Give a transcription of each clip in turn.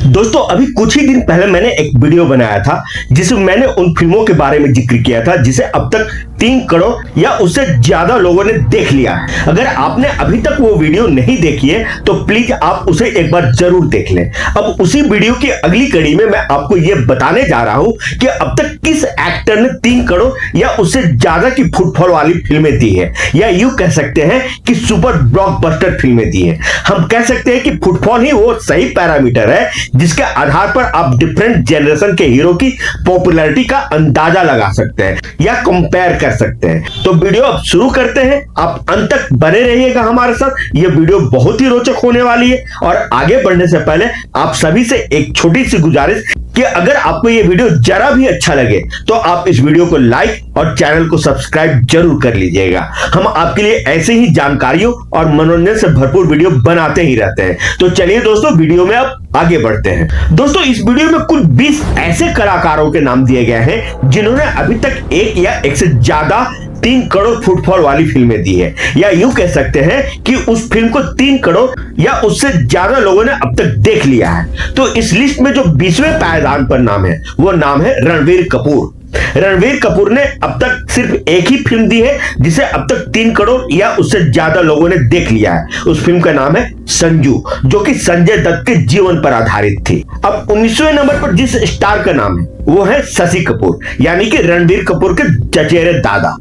दोस्तों अभी कुछ ही दिन पहले मैंने एक वीडियो बनाया था जिसमें मैंने उन फिल्मों के बारे में जिक्र किया था जिसे अब तक 3 करोड़ या उससे ज्यादा लोगों ने देख लिया है। अगर आपने अभी तक वो वीडियो नहीं देखी है तो प्लीज आप उसे एक बार जरूर देख लें। अब उसी वीडियो की अगली कड़ी में मैं आपको ये बताने जा रहा हूं कि अब तक किस एक्टर ने 3 करोड़ या उससे ज्यादा की फुटफॉल वाली फिल्में दी है, या यूं कह सकते हैं कि सुपर ब्लॉकबस्टर फिल्में दी है। हम कह सकते हैं कि फुटफॉल ही वो सही पैरामीटर है जिसके आधार पर आप डिफरेंट जनरेशन के हीरो की पॉपुलैरिटी का अंदाजा लगा सकते हैं या कंपेयर कर सकते हैं। तो वीडियो अब शुरू करते हैं। आप अंत तक बने रहिएगा हमारे साथ, यह वीडियो बहुत ही रोचक होने वाली है। और आगे बढ़ने से पहले आप सभी से एक छोटी सी गुजारिश कि अगर आपको यह वीडियो जरा भी अच्छा लगे तो आप इस वीडियो को लाइक और चैनल को सब्सक्राइब जरूर कर लीजिएगा। हम आपके लिए ऐसे ही जानकारियों और मनोरंजन से भरपूर वीडियो बनाते ही रहते हैं। तो चलिए दोस्तों वीडियो में अब आगे बढ़ते हैं। दोस्तों इस वीडियो में कुल 20 ऐसे कलाकारों के नाम दिए गए हैं जिन्होंने अभी तक एक या एक से ज्यादा 3 करोड़ फुटफॉल वाली फिल्में दी है, या यूं कह सकते हैं कि उस फिल्म को 3 करोड़ या उससे ज्यादा लोगों ने अब तक देख लिया है। तो इस लिस्ट में जो 20वें पायदान पर नाम है वो नाम है रणवीर कपूर। रणवीर कपूर ने अब तक सिर्फ एक ही फिल्म दी है जिसे अब तक 3 करोड़ या उससे ज्यादा लोगों ने देख लिया है। उस फिल्म का नाम है संजू, जो कि संजय दत्त के जीवन पर आधारित थी। अब 19वें नंबर पर जिस स्टार का नाम है वो है शशि कपूर, यानी कि रणवीर कपूर के चचेरे दादा।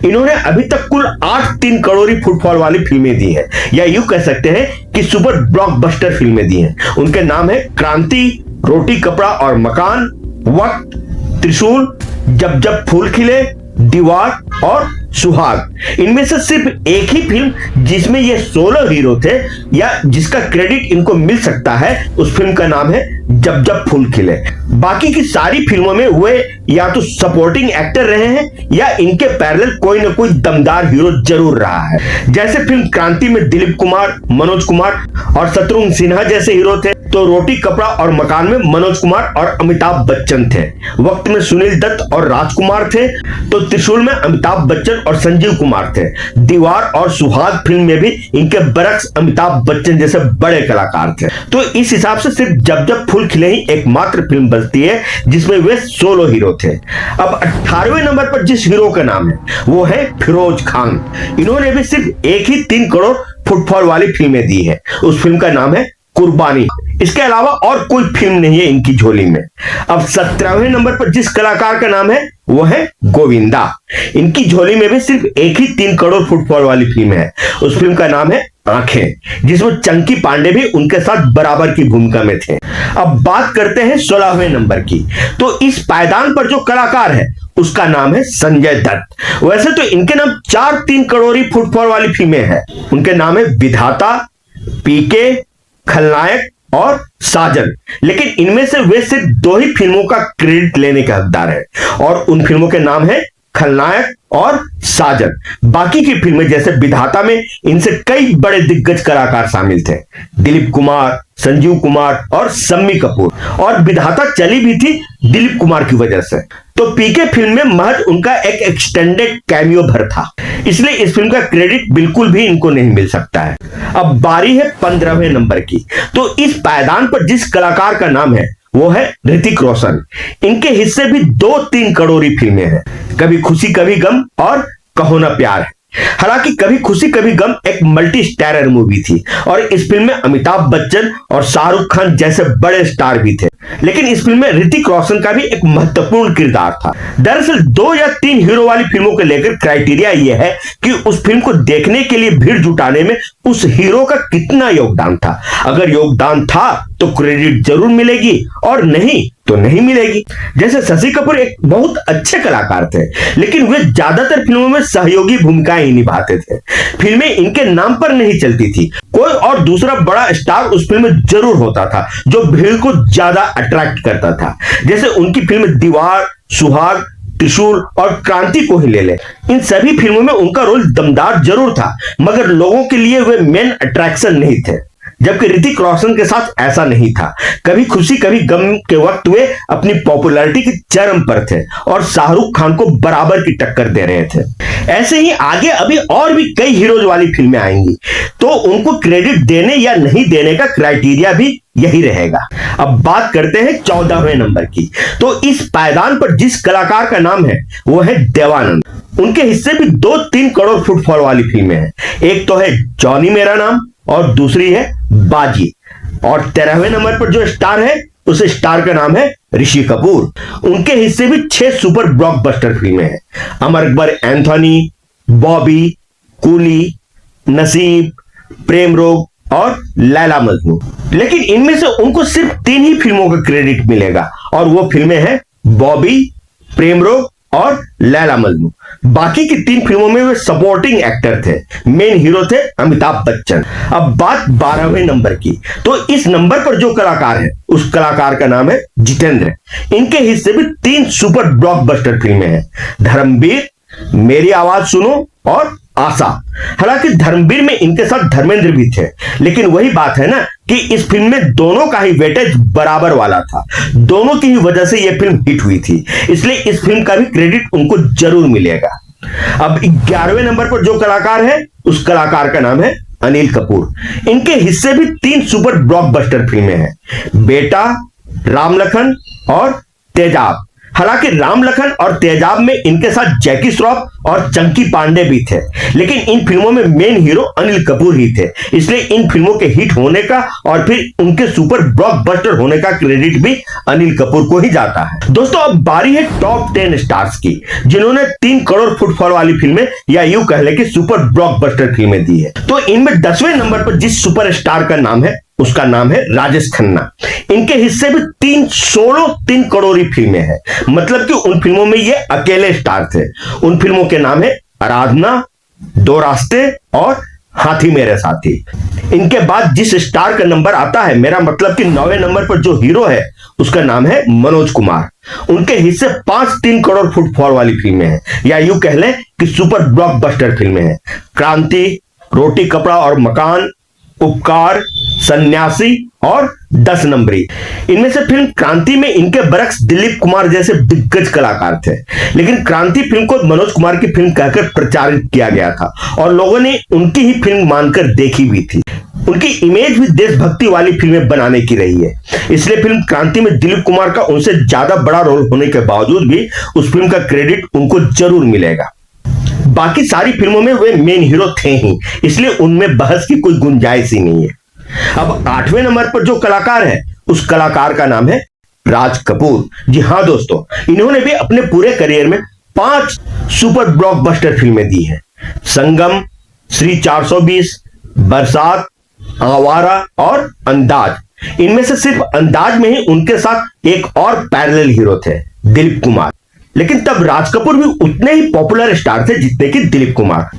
इन्होंने अभी तक कुल 8 3 करोड़ फुटफॉल वाली फिल्में दी है, या यूं कह सकते हैं कि सुपर ब्लॉकबस्टर फिल्में दी हैं। उनके नाम है क्रांति, रोटी कपड़ा और मकान, वक्त, त्रिशूल, जब जब फूल खिले, दीवार और सुहाग। इनमें से सिर्फ एक ही फिल्म जिसमें ये 16 हीरो थे या जिसका क्रेडिट इनको मिल सकता है, उस फिल्म का नाम है जब जब फूल खिले। बाकी की सारी फिल्मों में वे या तो सपोर्टिंग एक्टर रहे हैं या इनके पैरेलल कोई ना कोई दमदार हीरो जरूर रहा है। जैसे फिल्म क्रांति में दिलीप कुमार, मनोज कुमार और शत्रुघ्न सिन्हा जैसे हीरो थे, तो रोटी कपड़ा और मकान में मनोज कुमार और अमिताभ बच्चन थे। वक्त में सुनील दत्त और राजकुमार थे, तो त्रिशूल में अमिताभ बच्चन और संजीव कुमार थे। दीवार और सुहाग फिल्म में भी इनके बरक्स अमिताभ बच्चन जैसे बड़े कलाकार थे। तो इस हिसाब से सिर्फ जब जब फूल खिले ही एकमात्र फिल्म बचती है जिसमें वे 16 हीरो थे। अब 18वें नंबर पर जिस हीरो का नाम है वो है फिरोज खान। इन्होंने भी सिर्फ एक ही 3 करोड़ फुटफॉल वाली फिल्में दी है। उस फिल्म का नाम है कुर्बानी। इसके अलावा और कोई फिल्म नहीं है इनकी झोली में। अब 17वें नंबर पर जिस कलाकार का नाम है वो है गोविंदा। इनकी झोली में भी सिर्फ एक ही 3 करोड़ फुटफॉल वाली फिल्म है। उस फिल्म का नाम है आंखें, जिसमें चंकी पांडे भी उनके साथ बराबर की भूमिका में थे। अब बात करते हैं 16वें नंबर की। तो इस पायदान पर जो कलाकार है उसका नाम है संजय दत्त। वैसे तो इनके नाम 4 3 करोड़ फुटफॉल वाली फिल्में हैं। उनके नाम है विधाता, पीके, खलनायक और साजन। लेकिन इनमें से वे सिर्फ 2 ही फिल्मों का क्रेडिट लेने के हकदार है, और उन फिल्मों के नाम है खलनायक और साजन। बाकी की फिल्में जैसे विधाता में इनसे कई बड़े दिग्गज कलाकार शामिल थे, दिलीप कुमार, संजीव कुमार और शम्मी कपूर। और विधाता चली भी थी दिलीप कुमार की वजह से। तो पीके फिल्म में महज उनका एक एक्सटेंडेड कैमियो भर था, इसलिए इस फिल्म का क्रेडिट बिल्कुल भी इनको नहीं मिल सकता है। अब बारी है 15वें नंबर की। तो इस पायदान पर जिस कलाकार का नाम है वो है ऋतिक रोशन। इनके हिस्से भी 2 3 करोड़ फिल्में हैं, कभी खुशी कभी गम और कहो ना प्यार है। हालांकि कभी खुशी कभी गम एक मल्टी स्टारर मूवी थी और इस फिल्म में अमिताभ बच्चन और शाहरुख खान जैसे बड़े स्टार भी थे, लेकिन इस फिल्म में ऋतिक रोशन का भी एक महत्वपूर्ण किरदार था। दरअसल 2 या 3 हीरो वाली फिल्मों को लेकर क्राइटेरिया यह है कि उस फिल्म को देखने के लिए भीड़ जुटाने में उस हीरो का कितना योगदान था। अगर योगदान था तो क्रेडिट जरूर मिलेगी, और नहीं तो नहीं मिलेगी। जैसे शशि कपूर एक बहुत अच्छे कलाकार थे, लेकिन वे ज्यादातर फिल्मों में सहयोगी भूमिकाएं ही निभाते थे। फिल्में इनके नाम पर नहीं चलती थी, कोई और दूसरा बड़ा स्टार उस फिल्म में जरूर होता था जो भीड़ को ज्यादा अट्रैक्ट करता था। जैसे उनकी फिल्म दीवार, सुहाग, त्रिशूल और क्रांति को ही ले ले। इन सभी फिल्मों में उनका रोल दमदार जरूर था, मगर लोगों के लिए वे मेन अट्रैक्शन नहीं थे। जबकि ऋतिक रोशन के साथ ऐसा नहीं था। कभी खुशी कभी गम के वक्त वे अपनी पॉपुलैरिटी की चरम पर थे और शाहरुख खान को बराबर की टक्कर दे रहे थे। ऐसे ही आगे अभी और भी कई हीरोज वाली फिल्में आएंगी, तो उनको क्रेडिट देने या नहीं देने का क्राइटेरिया भी यही रहेगा। अब बात करते हैं 14वें नंबर की। तो इस पायदान पर जिस कलाकार का नाम है वो है देवानंद। उनके हिस्से भी 2-3 करोड़ फुटफॉल वाली फिल्में हैं। एक तो है जॉनी मेरा नाम और दूसरी है बाजी। और 13वें नंबर पर जो स्टार है उस स्टार का नाम है ऋषि कपूर। उनके हिस्से भी 6 सुपर ब्लॉकबस्टर फिल्में हैं। अमर अकबर एंथोनी, बॉबी, कूली, नसीब, प्रेम रोग और लैला मजनू। लेकिन इनमें से उनको सिर्फ 3 ही फिल्मों का क्रेडिट मिलेगा और वो फिल्में हैं बॉबी, प्रेम रोग और लैला मजनू। बाकी की 3 फिल्मों में वे सपोर्टिंग एक्टर थे, मेन हीरो थे अमिताभ बच्चन। अब बात 12वें नंबर की। तो इस नंबर पर जो कलाकार है उस कलाकार का नाम है जितेंद्र। इनके हिस्से भी 3 सुपर ब्लॉकबस्टर फिल्में हैं, धर्मवीर, मेरी आवाज सुनो और आशा। हालांकि धर्मवीर में इनके साथ धर्मेंद्र भी थे, लेकिन वही बात है ना कि इस फिल्म में दोनों का ही वेटेज बराबर वाला था। दोनों की ही वजह से यह फिल्म हिट हुई थी, इसलिए इस फिल्म का भी क्रेडिट उनको जरूर मिलेगा। अब 11वें नंबर पर जो कलाकार है उस कलाकार का नाम है अनिल कपूर। इनके हिस्से भी 3 सुपर ब्लॉकबस्टर फिल्में हैं, बेटा, राम लखन और तेजाब। हालांकि राम लखन और तेजाब में इनके साथ जैकी श्रॉफ और चंकी पांडे भी थे, लेकिन इन फिल्मों में मेन हीरो अनिल कपूर ही थे, इसलिए इन फिल्मों के हिट होने का और फिर उनके सुपर ब्लॉकबस्टर होने का क्रेडिट भी अनिल कपूर को ही जाता है। दोस्तों अब बारी है टॉप 10 स्टार्स की, जिन्होंने 3 करोड़ फुटफॉल वाली फिल्में या यूं कह ले कि सुपर ब्लॉकबस्टर फिल्में दी है। तो इनमें 10वें नंबर पर जिस सुपर स्टार का नाम है उसका नाम है राजेश खन्ना। इनके हिस्से भी 3 करोड़ी फिल्में हैं, मतलब कि उन फिल्मों में ये अकेले स्टार थे। उन फिल्मों के नाम है आराधना, 2 रास्ते और हाथी मेरे साथी। इनके बाद जिस स्टार का नंबर आता है, मेरा मतलब कि 9वें नंबर पर जो हीरो है उसका नाम है मनोज कुमार। उनके हिस्से 3 करोड़ फुटफॉल वाली फिल्में हैं, या यूं कह लें कि सुपर ब्लॉकबस्टर फिल्में हैं, क्रांति, रोटी कपड़ा और मकान, उपकार, सन्यासी और 10 नंबरी। इनमें से फिल्म क्रांति में इनके बरक्स दिलीप कुमार जैसे दिग्गज कलाकार थे, लेकिन क्रांति फिल्म को मनोज कुमार की फिल्म कहकर प्रचारित किया गया था और लोगों ने उनकी ही फिल्म मानकर देखी भी थी। उनकी इमेज भी देशभक्ति वाली फिल्में बनाने की रही है, इसलिए फिल्म क्रांति में दिलीप कुमार का उनसे ज्यादा बड़ा रोल होने के बावजूद भी उस फिल्म का क्रेडिट उनको जरूर मिलेगा। बाकी सारी फिल्मों में वे मेन हीरो थे ही, इसलिए उनमें बहस की कोई गुंजाइश ही नहीं है। अब 8वें नंबर पर जो कलाकार है उस कलाकार का नाम है राज कपूर। जी हां दोस्तों, इन्होंने भी अपने पूरे करियर में 5 सुपर ब्लॉकबस्टर फिल्में दी हैं, संगम, श्री 420, बरसात, आवारा और अंदाज। इनमें से सिर्फ अंदाज में ही उनके साथ एक और पैरेलल हीरो थे, दिलीप कुमार। लेकिन तब राज कपूर भी उतने ही पॉपुलर स्टार थे जितने कि दिलीप कुमार,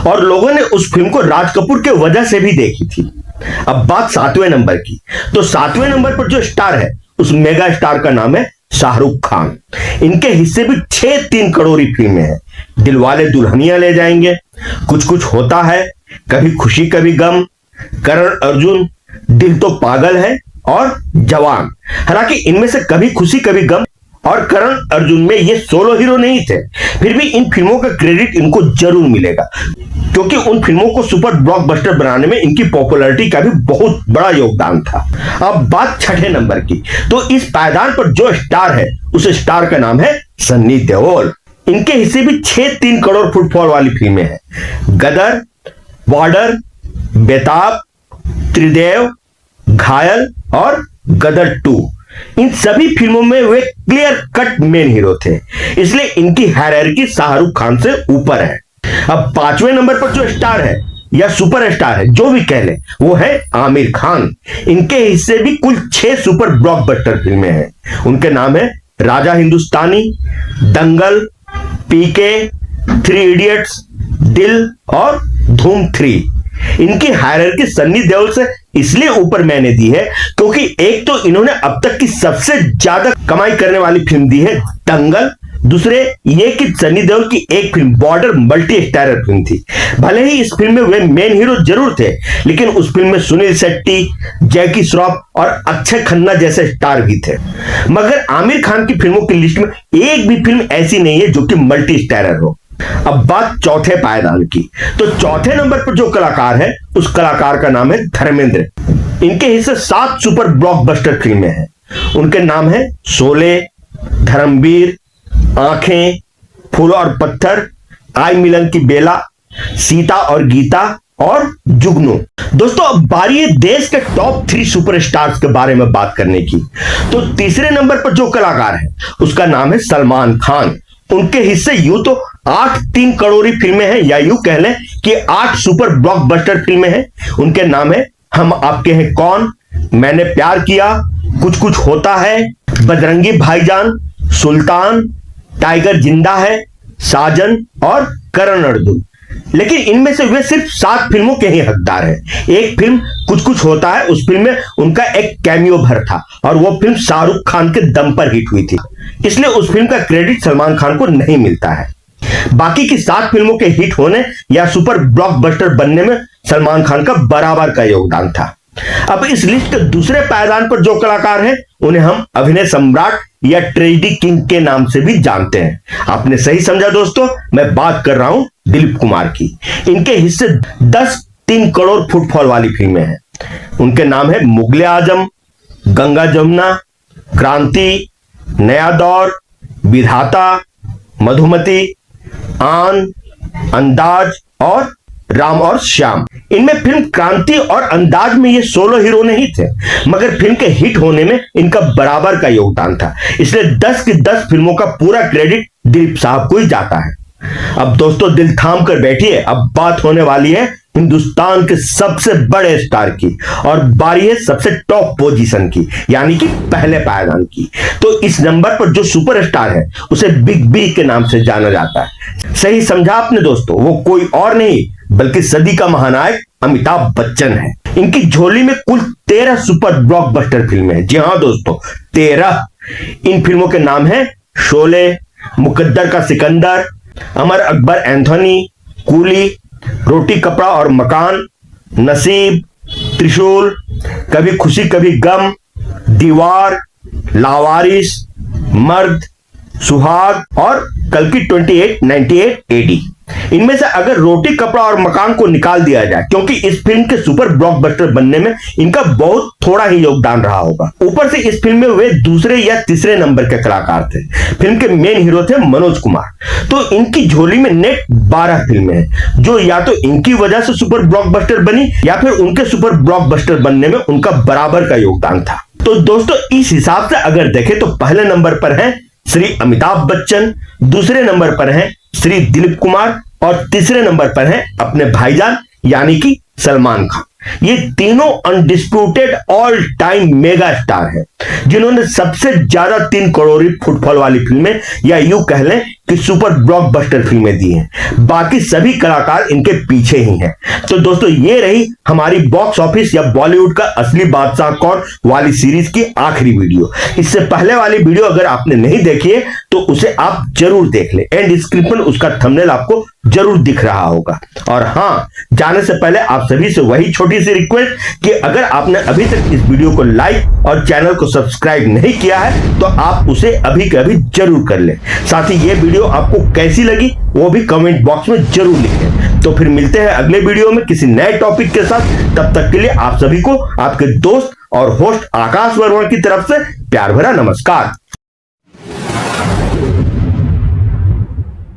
और लोगों ने उस फिल्म को राज कपूर के वजह से भी देखी थी। अब बात 7वें नंबर की। तो 7वें नंबर पर जो स्टार है उस मेगा स्टार का नाम है शाहरुख खान। इनके हिस्से भी 6 3 करोड़ी फिल्में हैं, दिलवाले दुल्हनिया ले जाएंगे, कुछ कुछ होता है, कभी खुशी कभी गम, करण अर्जुन, दिल तो पागल है और जवान। हालांकि इनमें से कभी खुशी कभी गम और करण अर्जुन में ये सोलो हीरो नहीं थे, फिर भी इन फिल्मों का क्रेडिट इनको जरूर मिलेगा, क्योंकि उन फिल्मों को सुपर ब्लॉकबस्टर बनाने में इनकी पॉपुलैरिटी का भी बहुत बड़ा योगदान था। अब बात 6ठे नंबर की। तो इस पायदान पर जो स्टार है उस स्टार का नाम है सन्नी देओल। इनके हिस्से भी 6 3 करोड़ फुटफॉल वाली फिल्में हैं, गदर, बॉर्डर, बेताब, त्रिदेव, घायल और गदर 2। इन सभी फिल्मों में वे क्लियर कट मेन हीरो थे, इसलिए इनकी हायरार्की शाहरुख खान से ऊपर है। अब 5वें नंबर पर जो स्टार है या सुपर स्टार है, जो भी कह ले, वो है आमिर खान। इनके हिस्से भी कुल 6 सुपर ब्लॉकबस्टर फिल्में हैं। उनके नाम है राजा हिंदुस्तानी, दंगल, पीके, 3 इडियट्स, दिल और धूम 3। इनकी हायरार्की सन्नी देओल से इसलिए ऊपर मैंने दी है क्योंकि एक तो इन्होंने अब तक की सबसे ज्यादा कमाई करने वाली फिल्म दी है दंगल, दूसरे ये कि सनी देओल की एक film border multi starrer film थी। भले ही इस फिल्म में वे मेन हीरो जरूर थे, लेकिन उस फिल्म में सुनील शेट्टी, जैकी श्रॉफ और अक्षय खन्ना जैसे स्टार भी थे। मगर आमिर खान की फिल्मों की लिस्ट में एक भी फिल्म ऐसी नहीं है जो कि मल्टी स्टारर हो। अब बात चौथे पायदान की, तो चौथे नंबर पर जो कलाकार है उस कलाकार का नाम है धर्मेंद्र। इनके हिस्से 7 सुपर ब्लॉकबस्टर फिल्में हैं। उनके नाम है शोले, धर्मवीर, आंखें, फूल और पत्थर, आई मिलन की बेला, सीता और गीता और जुगनू। दोस्तों अब बारी है देश के टॉप 3 सुपरस्टार्स के बारे में बात करने की। तो तीसरे नंबर पर जो कलाकार है उसका नाम है सलमान खान। उनके हिस्से यूं तो 8 3 करोड़ी फिल्में हैं, या यूं कह लें कि 8 सुपर ब्लॉकबस्टर फिल्में हैं। उनके नाम है हम आपके हैं कौन, मैंने प्यार किया, कुछ कुछ होता है, बजरंगी भाईजान, सुल्तान, टाइगर जिंदा है, साजन और करण अर्जुन। लेकिन इनमें से वे सिर्फ 7 फिल्मों के ही हकदार हैं। एक फिल्म कुछ कुछ होता है, उस फिल्म में उनका एक कैमियो भर था और वो फिल्म शाहरुख खान के दम पर हिट हुई थी, इसलिए उस फिल्म का क्रेडिट सलमान खान को नहीं मिलता है। बाकी की 7 फिल्मों के हिट होने या सुपर ब्लॉकबस्टर बनने में सलमान खान का बराबर का योगदान था। अब इस लिस्ट के दूसरे पायदान पर जो कलाकार हैं उन्हें हम अभिनय सम्राट या ट्रेजेडी किंग के नाम से भी जानते हैं। आपने सही समझा दोस्तों, मैं बात कर रहा हूं दिलीप कुमार की। इनके हिस्से 10 3 करोड़ फुटफॉल वाली फिल्में हैं। उनके नाम है मुगले आजम, गंगा जमुना, क्रांति, नया दौर, विधाता, मधुमती, आन, अंदाज और राम और श्याम। इनमें फिल्म क्रांति और अंदाज में ये सोलो हीरो नहीं थे, मगर फिल्म के हिट होने में इनका बराबर का योगदान था, इसलिए 10 की 10 फिल्मों का पूरा क्रेडिट दिलीप साहब को ही जाता है। अब दोस्तों दिल थाम कर बैठिए, अब बात होने वाली है हिंदुस्तान के सबसे बड़े स्टार की, और बारी है सबसे टॉप पोजीशन की, यानी कि पहले पायदान की। तो इस नंबर पर जो सुपरस्टार है उसे बिग बी के नाम से जाना जाता है। सही समझा आपने दोस्तों, वो कोई और नहीं बल्कि सदी का महानायक अमिताभ बच्चन है। इनकी झोली में कुल 13 सुपर ब्लॉकबस्टर फिल्में हैं। जी हां दोस्तों, 13। इन फिल्मों के नाम है शोले, मुकद्दर का सिकंदर, अमर अकबर एंथोनी, कूली, रोटी कपड़ा और मकान, नसीब, त्रिशूल, कभी खुशी कभी गम, दीवार, लावारिस, मर्द, सुहाग और कल की 2898 AD। इनमें से अगर रोटी कपड़ा और मकान को निकाल दिया जाए, क्योंकि इस फिल्म के सुपर ब्लॉकबस्टर बनने में इनका बहुत थोड़ा ही योगदान रहा होगा। ऊपर से इस फिल्म में वे दूसरे या तीसरे नंबर के कलाकार थे। फिल्म के मेन हीरो थे मनोज कुमार। तो इनकी झोली में नेट 12 फिल्में हैं, जो या तो इनकी वजह से सुपर ब्लॉकबस्टर बनी या फिर उनके सुपर ब्लॉकबस्टर बनने में उनका बराबर का योगदान था। तो दोस्तों इस हिसाब से अगर देखें तो पहले नंबर पर है श्री अमिताभ बच्चन, दूसरे नंबर पर है श्री दिलीप कुमार और तीसरे नंबर पर है अपने भाईजान यानी कि सलमान खान। ये तीनों undisputed all time mega star हैं, जिन्होंने सबसे ज्यादा 3 करोड़ी फुटफॉल वाली फिल्में या यूं कह लें कि सुपर ब्लॉकबस्टर फिल्में दी हैं। बाकी सभी कलाकार इनके पीछे ही हैं। तो दोस्तों ये रही हमारी बॉक्स ऑफिस या बॉलीवुड का असली बादशाह कौन वाली सीरीज की आखिरी वीडियो। इससे पहले वाली वीडियो अगर आपने नहीं देखी है तो उसे आप जरूर देख ले, एंड स्क्रीन पर उसका थंबनेल आपको जरूर दिख रहा होगा। और हाँ, जाने से पहले आप सभी से वही छोटी सी रिक्वेस्ट कि अगर आपने अभी तक इस वीडियो को लाइक और चैनल को सब्सक्राइब नहीं किया है तो आप उसे अभी के अभी जरूर कर लें। साथ ही ये वीडियो आपको कैसी लगी वो भी कमेंट बॉक्स में जरूर लिखें। तो फिर मिलते हैं अगले वीडियो में किसी नए टॉपिक के साथ। तब तक के लिए आप सभी को आपके दोस्त और होस्ट आकाश वर्मा की तरफ से प्यार भरा नमस्कार।